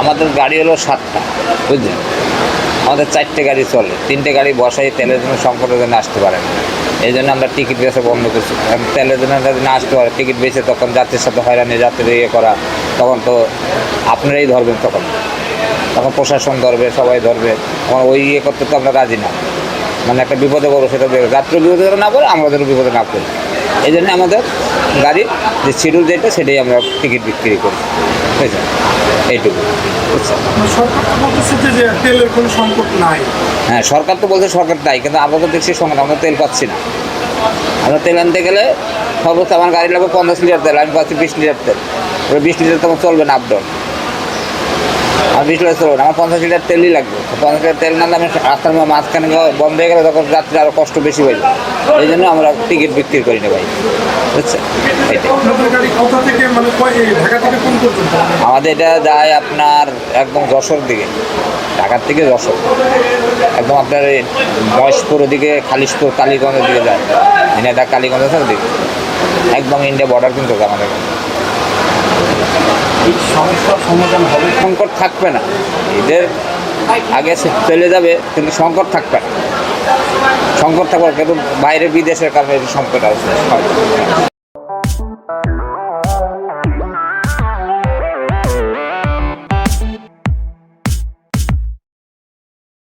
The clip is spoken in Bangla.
আমাদের গাড়ি হলো 7টা, বুঝলেন। আমাদের 4টে গাড়ি চলে, 3টে গাড়ি বসাই তেলের জন্য সংকটের জন্য আসতে পারে না। এই জন্য আমরা টিকিট বেচা বন্ধ করছি। কারণ তেলের জন্য যদি না আসতে পারে, টিকিট বেচে তখন যাত্রীর সাথে হয়রানি, যাত্রীর ইয়ে করা, তখন তো আপনারাই ধরবেন, তখন প্রশাসন ধরবে, সবাই ধরবে। তখন ওই ইয়ে করতে তো আমরা রাজি না। মানে একটা বিপদে পড়বো, সেটা যাত্রী বিপদে না পড়ে, আমাদেরও বিপদে না পড়ি। এই জন্য আমাদের গাড়ির যে শিডিউল যেটা, সেটাই আমরা টিকিট বিক্রি করি, বুঝছেন, এইটুকু, বুঝছেন। সরকার তো বলতেছে যে তেলের কোনো সংকট নাই। হ্যাঁ, সরকার তো বলছে সরকার তাই, কিন্তু আমরা তো দেখছি সংকট, আমরা তেল পাচ্ছি না। আমরা তেল আনতে গেলে সর্বোচ্চ আমার গাড়ি লাগবে 50 লিটার তেল, আমি পাচ্ছি 20 লিটার তেল। এবার 20 লিটার তো আমার চলবে না, আপ ডাউন। আমার 20 লিটার চলবে না, আমার 50 লিটার তেলই লাগবে। 50 লিটার তেল না, আমি রাস্তার মাঝখানে বন্ধ হয়ে গেলে তখন যাত্রী আরও কষ্ট বেশি হয়ে যায়। এই জন্য আমরা টিকিট বিক্রি করি না ভাই, বুঝছেন। আপনাদের গাড়ি কোথা থেকে, মানে ঢাকা থেকে কোন পর্যন্ত? আমাদের এটা যায় আপনার একদম যশোর দিকে, ঢাকার থেকে যশোর, একদম আপনার এই মহেশপুরের দিকে, খালিশপুর, কালীগঞ্জের দিকে যায়। এটা কালীগঞ্জের দিকে একদম ইন্ডিয়া বর্ডার কিন্তু আমাদের। এই সমস্যার সমাধান হবে? সংকট থাকবে না, এদের আগে চলে যাবে, কিন্তু সংকট থাকবে না। সংকট থাকবে কিন্তু বাইরে বিদেশের কারণে সংকট আছে।